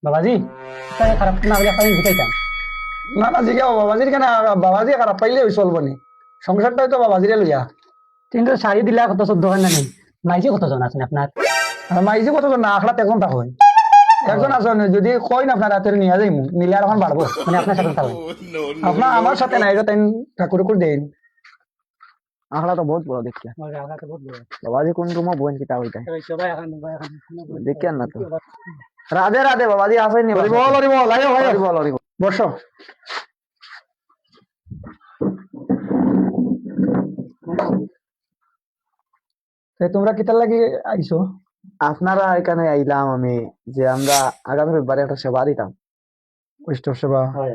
বাবাজি তাহলে খারাপ না হলে আপনাকে জিজ্ঞাইতাম। না না জিগাও বাবাজির কেন, বাবাজি খারাপ পাইলে চলবো নি, সংসারটাই তো বাবাজিরে লইয়া। কিন্তু শাড়ি দিলে কত 14 না নেই, মাইজি কতজন আছেন আপনার? আর মাইজি কতজন না আখড়া এখন তা হয় একজন আছেন, যদি কই না আপনার রাতের নিয়ে যাইমু নিলে আর এখন বাড়বো। মানে আপনার সাথে থাকবেন? আপনার আমার সাথে নাই তাই ঠাকুর দেন। আখড়া তো বহুত বড় দেখিয়া বাবাজি কোন রুমে বোন কিতা হইতা দেখিয়া না তো। রাধে রাধে বাবাজি আসেননি হরিবল হরিবল আয়ো আয়ো হরিবল হরিবল। বসো। তোমরা কিতার লাগি আইছো? আপনারা এখানে আইলাম আমি যে আমরা আগামী রবিবারে একটা সেবা দিতাম। বৈষ্ণব সেবা হয়।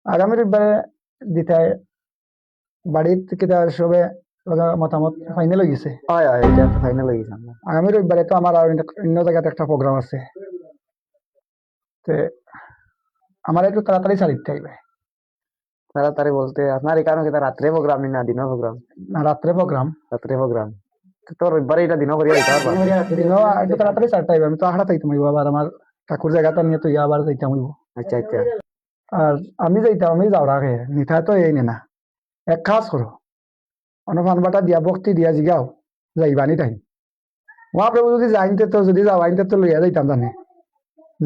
আগামী রবিবারে দিতে বাড়ির থেকে সবে মতামত ফাইনাল হয়ে গেছে। হয় হয় এটা ফাইনাল হয়ে গেছে আমরা। আগামী রবিবারে তো আমার আর অন্য জায়গাতে একটা প্রোগ্রাম আছে, তো আমার একটু তাড়াতাড়ি ছাড়িতে হইবে। তাড়াতাড়ি বলতে আপনার এখানে কিতা রাত্রে প্রোগ্রাম না দিনও প্রোগ্রাম? না রাত্রে প্রোগ্রাম, রাত্রে প্রোগ্রাম তো রবিবারে এটা দিনও করিয়া দিতে পারবা? একটু তাড়াতাড়ি ছাড়তে হইবে। আমি তো আহারা যাইতাম হইব, আবার আমার ঠাকুর জায়গাটা নিয়ে তো আবার যাইতাম হইব। আচ্ছা আচ্ছা আর আমি যাইতাম, আমি যাওয়ার আগে নিথা তো এই না এক কাজ করো, অনুমান বাটা দিয়া বক্তি দিয়া জিগাও যাইবানি টাইম মহাপ্রভু যদি যাইতে তো যদি যাও আইনতে তো লইয়া যাইতাম জানে।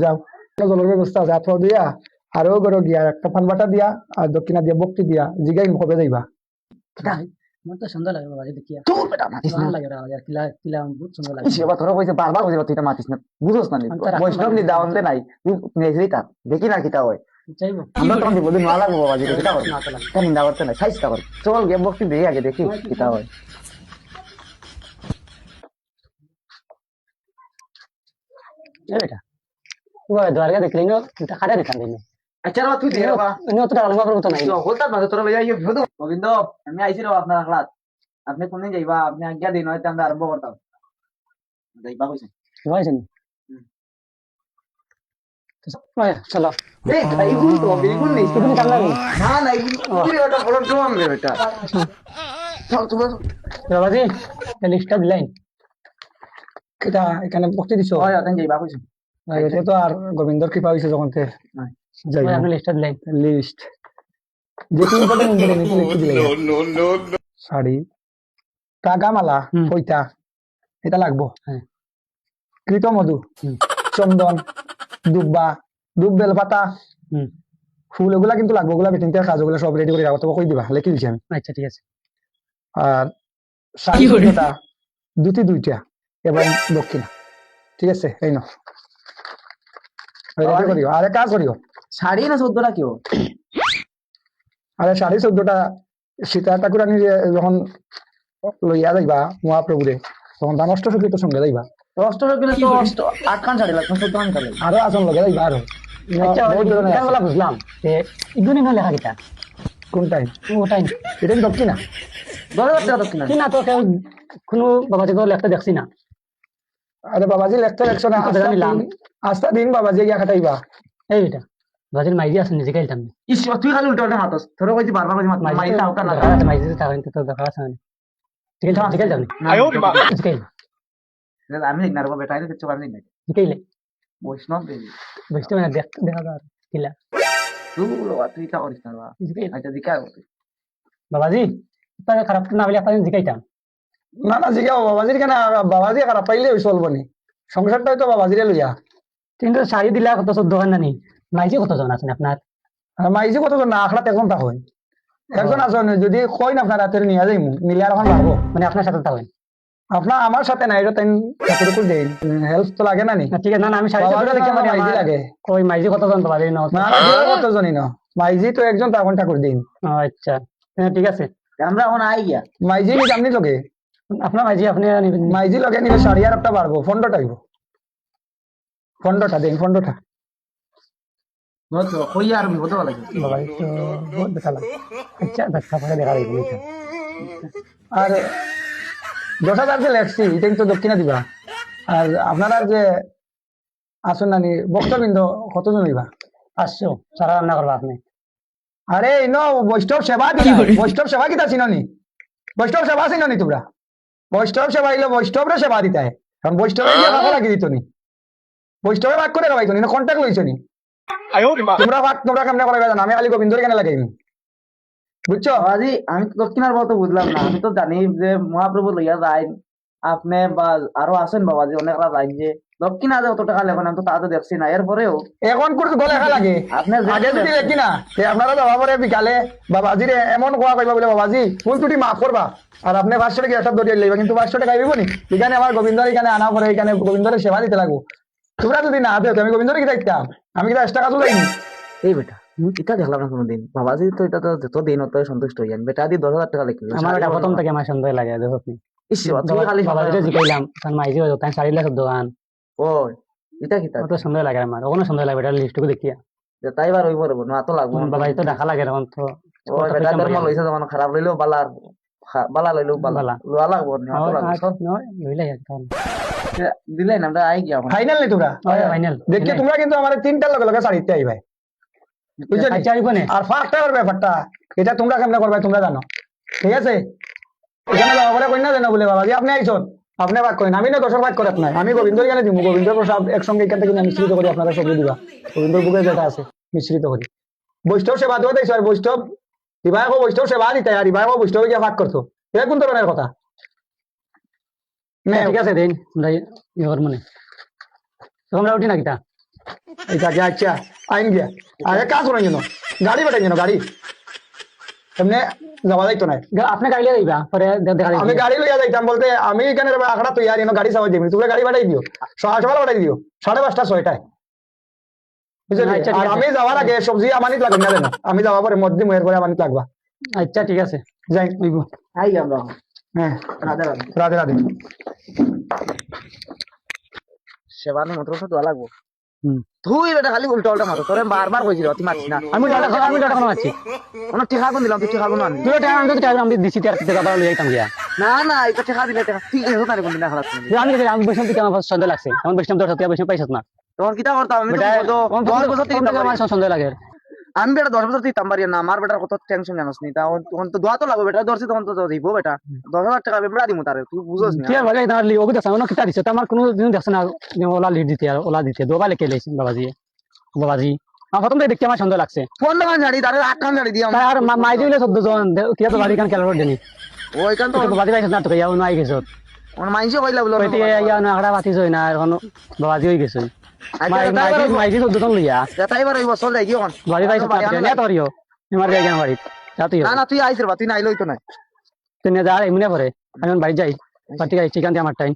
যাও জলের ব্যবস্থা আছে, আত্ম দিয়া আরো গরো গিয়া একটা ফান বাটা দিয়া আর দক্ষিণা দিয়া বক্তি দিয়া জিগাই কবে যাইবা। আমার তো সুন্দর লাগে বাবাজি দেখিয়া। তোর বেটা মাতিস না। ভালো লাগে বাবাজি, আর কিলা কিলা বহুত সুন্দর লাগে। সেবা তোরা কইছে বারবার কইছে তুই এটা মাতিস না, বুঝোস না নি? বৈষ্ণব নি দাওয়াতে নাই তুই নেই তা দেখি না কিতা হয়। চাইবো আমরা তখন দিব দিন মালা বাবা যে কিতা হয় না তো লাগে। কেন নিন্দা করতে নাই সাইজটা কর। চল গেম বক্সি দেখি আগে দেখি কিতা হয়। এ বেটা ওই দ্বারকা দেখলি না, এটা খাড়া দেখান দিন। আচ্ছা রা তুই দে বাবা অন্য তো টাকা লাগবে তো নাই। হলতা মাঝে তোরা লইয়া ইয়ে ভদু গোবিন্দ আমি আইছি রে আপনার ক্লাস আপনি কোন দিন যাইবা আপনি আজ্ঞা দিন হয়তো আমরা আরম্ভ করতাম যাইবা কইছেন বুঝছেন? ওই চলো এই এইগুলো তো বেগুন নেই তুমি কাম লাগবে না না কি ওটা বড় জোয়ান রে বেটা চল তোমার বাবাজি লিস্টটা দিলাই? এটা এখানে বক্তি দিছো? হয় আপনি যাইবা কইছেন এটা তো আর গোবিন্দর কৃপা হয়েছে যখন তে যাই আপনি লিস্টটা দিলাই? লিস্ট যে কি ইম্পর্টেন্ট লিখে দিলে শাড়ি কাগামালা হুম। পৈতা এটা লাগবো, হ্যাঁ। কৃত মধু, হুম। চন্দন, দুব্বা, দুব বেলপাতা, হুম। ফুল এগুলা কিন্তু লাগবো। ওগুলা বেটিং কাজ ওগুলা সব রেডি করে রাখো, তোকে কই দিবা লিখে দিচ্ছি আমি। আচ্ছা ঠিক আছে। আর শাড়ি দুটা দুটি দুইটা এবং দক্ষিণা, ঠিক আছে এই নাও রেডি করিও। আরে কাজ করিও শাড়ি না 14টা কি ও আরে শাড়ি 14টা সীতা ঠাকুরানি যখন লইয়া যাইবা মহাপ্রভুরে তখন দাম অষ্টশক্তির সঙ্গে যাইবা, অষ্টটা কিলো তো 8খান শাড়ি লাগবে 14খান শাড়ি লাগবে আরো আসন লগে যাইবা আরো আচ্ছা বহুত ধরনের আছে। বলা বুঝলাম যে ইগুনি না লেখা কিটা কোন টাইম ওটাই এটা কি দক্ষিণা? দরে বাচ্চা তো কিনা কি না তো কেউ কোনো বাবাজি তো লেখতে দেখছি না। আরে বাবাজি লেখতে লেখছো না, কত টাকা নিলাম? আস্তা দিন বাবাজি গিয়া খাটাইবা। এই বেটা বাবাজির মাইজি আছে নিজে খাইতাম না। ইস তুই খালি উল্টা উল্টা হাতস তোরা কইছি বারবার কইছি মাইটা আউটা না মাইজি তো থাকেন তো দরকার আছে না। ঠিক আছে ঠিক আছে ঠিক আছে আমি না রবা বেটা এটা চোখ আমি না ঠিক আছে বৈষ্ণব দেবী বুঝতে না দেখা দাও কিলা তুই তুই তা করিস না বাবা আচ্ছা দিকা বাবাজি তাহলে খারাপ না হলে আপনাদের জিগাইতাম। না না জিগাও বাবাজির কেন, বাবাজি খারাপ পাইলে চলবো নি, সংসারটাই তো বাবাজিরে লইয়া। কিন্তু শাড়ি দিলে কত 14 না নেই, মাইজি কতজন আছেন আপনার? আর মাইজি কতজন না আখড়া এখন তা হয় একজন আছেন, যদি কই না আপনার রাতের নিয়ে যাইমু নিলে আর এখন বাড়বো। মানে আপনার সাথে থাকবেন? আপনার আমার সাথে নাই এটা তাই ঠাকুর দেন, হেল্প তো লাগে না নি? ঠিক আছে না আমি শাড়ি বাবাজির দেখে না মাইজি লাগে ওই মাইজি কতজন বাবাজি না? না না দিও কতজনই না, মাইজি তো একজন তখন ঠাকুর দিন। আচ্ছা ঠিক আছে আমরা এখন আই গিয়া মাইজি নি জামনি লগে আপনার মাইজি আপনি নিবেন? মাইজি লগে নিলে শাড়ি আর একটা বাড়বো, ফন্ডটা আইব, ফন্ডটা দিন ফন্ডটা। তো কইয়া আর বিপদ লাগে বাবাজি তো বহুত দেখা লাগে। আচ্ছা দেখা পরে দেখা লাগবে। আর 10,000 যে লেখছি এটা কিন্তু দক্ষিণা দিবা। আর আপনারা যে আসুন নানি ভক্তবৃন্দ কতজন হইবা? 500 সারা রান্না করবা আপনি? আরে ইনো বৈষ্ণব সেবা দিলা, বৈষ্ণব সেবা কিতা চিননি? বৈষ্ণব সেবা চিননি তোমরা? বৈষ্ণব সেবা হইলে বৈষ্ণবরে সেবা দিতে হয়, কারণ বৈষ্ণবের গিয়ে ভালো লাগি দিত নি। বৈষ্ণবে ভাগ করে খাবাইছো না কন্ট্যাক্ট লইছো নি তোমরা ভাগ তোমরা কেমনে করাইবা জানো আমি খালি গোবিন্দর কেন লাগাইম বুঝছো বাবাজি আমি তো দক্ষিণার মতো বুঝলাম না আমি তো জানি যে মহাপ্রভু লইয়া যায় আপনি বা আরো আছেন বাবাজি অনেকরা যায় যে দক্ষিণা যে অত টাকা লেখেন আমি তো তা তো দেখছি না এরপরেও এখন করে গলে একা লাগে আপনার আগে যদি দেখি না যে আপনারা যাওয়া পরে বিকালে বাবাজিরে এমন কোয়া কইবা বলে বাবাজি ফুল টুটি মাফ করবা আর আপনি 500 টাকা একটা দরিয়া লইবা কিন্তু 500 টাকা আইব নি এখানে আমার গোবিন্দর এখানে আনা পরে এখানে গোবিন্দরের সেবা দিতে লাগবো তোমরা যদি না দেও আমি গোবিন্দরে কি দেখতাম আমি কি 10 টাকা তুলাইনি এই বেটা এটা দেখলাম না কোনোদিন বাবাজি তো এটা তো যত দিন অত সন্তুষ্ট হয়ে যান বেটা দিয়ে 10,000 টাকা লিখলি আমার এটা প্রথম থেকে আমার সন্দেহ লাগে দেখো আপনি ইস তুমি খালি বাবাজিরে জিকাইলাম তার মাইজি হয়তো তাই 4 লাখ দোকান ও এটা কি অত সন্দেহ লাগে আমার ওখানে সন্দেহ লাগে এটা লিস্টটুকু দেখিয়া তাই বার হইব রে না তো লাগবো বাবাজি তো দেখা লাগে এখন তো ও বেটা ধর্ম লইছে যখন খারাপ লইলেও বালার বালা লইলেও বালা বালা। লোয়া লাগবো না তো লাগবো লইলে একদম দিলাই না আমরা আই গিয়া ফাইনাল নি তোমরা ফাইনাল দেখি তোমরা কিন্তু আমার তিনটার লগে লগে শাড়িতে আইবাই বুঝছো নি? আচ্ছা আইবনে আর ফার্স্ট টাইমের ব্যাপারটা এটা তোমরা কেমনে করবে তোমরা জানো ঠিক আছে এখানে যাওয়া বলে কই না জানো বলে বাবাজি আপনি আইছন আপনি ভাগ করেন আমি না 10 ভাগ করে আপনার আমি গোবিন্দর এখানে দিব গোবিন্দর প্রসাদ একসঙ্গে এখান থেকে মিশ্রিত করি আপনারা সবজি দিবা গোবিন্দর বুকে যেটা আছে মিশ্রিত করি বৈষ্ণব সেবা দেওয়া দেখছো আর বৈষ্ণব দিবাই বৈষ্ণব সেবা দিতে আর দিবাই বৈষ্ণব গিয়ে ভাগ করতো এটা কোন ধরনের কথা ঠিক আছে দিন আমরা ইহর মনে তোমরা উঠি না কিতা এটা গিয়া আচ্ছা আইন গিয়া আরে কাজ করেন যেন গাড়ি বেটাই যেন গাড়ি এমনি যাওয়া যাইতো না আপনি গাইলে যাইবা পরে দেখা আমি গাড়ি লইয়া যাইতাম বলতে আমি এখানে আখড়া তৈরি এনে গাড়ি চাওয়া যাবি তোমরা গাড়ি বাড়াই দিও সকাল বাড়াই দিও 5:30 6টায় বুঝলি আচ্ছা, ঠিক আর আছে। আমি যাওয়ার আগে সবজি আমানিত লাগবে না জানো আমি যাওয়ার পরে মধ্যে মুয়ের পরে আমানিত লাগবা আচ্ছা ঠিক আছে যাই হইব আই আমরা হ্যাঁ রাধে রাধে রাধে রাধে সেবার মন্ত্র তো দোয়া লাগবো হুম। তুই বেটা খালি উল্টা উল্টা মারো তোরে বারবার কইছিল তুই মারছিস না আমি ডাটা কোনো আছি অনেক টিকা কোন দিলাম তুই টিকা কোন আনলি দুটো টাকা আমি তো টাকা আমি দিছি তার থেকে আবার লই যাইতাম গিয়া না না এটা টিকা দিলে টিকা ঠিক আছে তারে কোন দিন খারাপ করে যে আমি বৈষ্ণব থেকে আমার সন্দেহ লাগছে আমার বৈষ্ণব তো সত্যি বৈষ্ণব পাইছত না তখন কিটা করতাম আমি বেটা তো 10 বছর থেকে আমার সন্দেহ লাগে আমি বেটা 10 বছর থেকে তাম্বারি না আমার বেটার কত টেনশন জানাস নি তখন তো দোয়া তো লাগবে বেটা ধরছি তখন তো দিব বেটা 10,000 টাকা বেটা দিমু তারে তুই বুঝছ না কি আর ভালো তোমার লি ওকে দেখছ না কিতা দিছে আমার কোনো দিন দেখছ না ওলা লিড দিতে আর ওলা দিতে দোবা লেকে লেছি বাবাজি আমার প্রথম থেকে দেখতে আমার সন্দেহ লাগছে ফোন লাগান ঝাড়ি তারে 8 খান ঝাড়ি দিয়াম তাই আর মাই দিলে 14 জন কি তো বাড়ি কান খেলা দেনি ওইখান তো বাবাজি পাইছত না তো ইয়া নাই গেছ ওন মাইনছে কইলা বলো কইতে ইয়া না আড়া বাতি জই না এখন বাবাজি হই গেছে মাইজি 14 জন লইয়া তাইবার ওই বছর যাই গিয়ে বাড়ি পাইছত না তোরিও আমার জায়গা বাড়ি যাতুই না না তুই আইছিস বা তুই না আইলই তো নাই তেনে যা এমনি পরে আমি বাড়ি যাই পার্টি গাই চিকেন দিয়ে আমার টাইম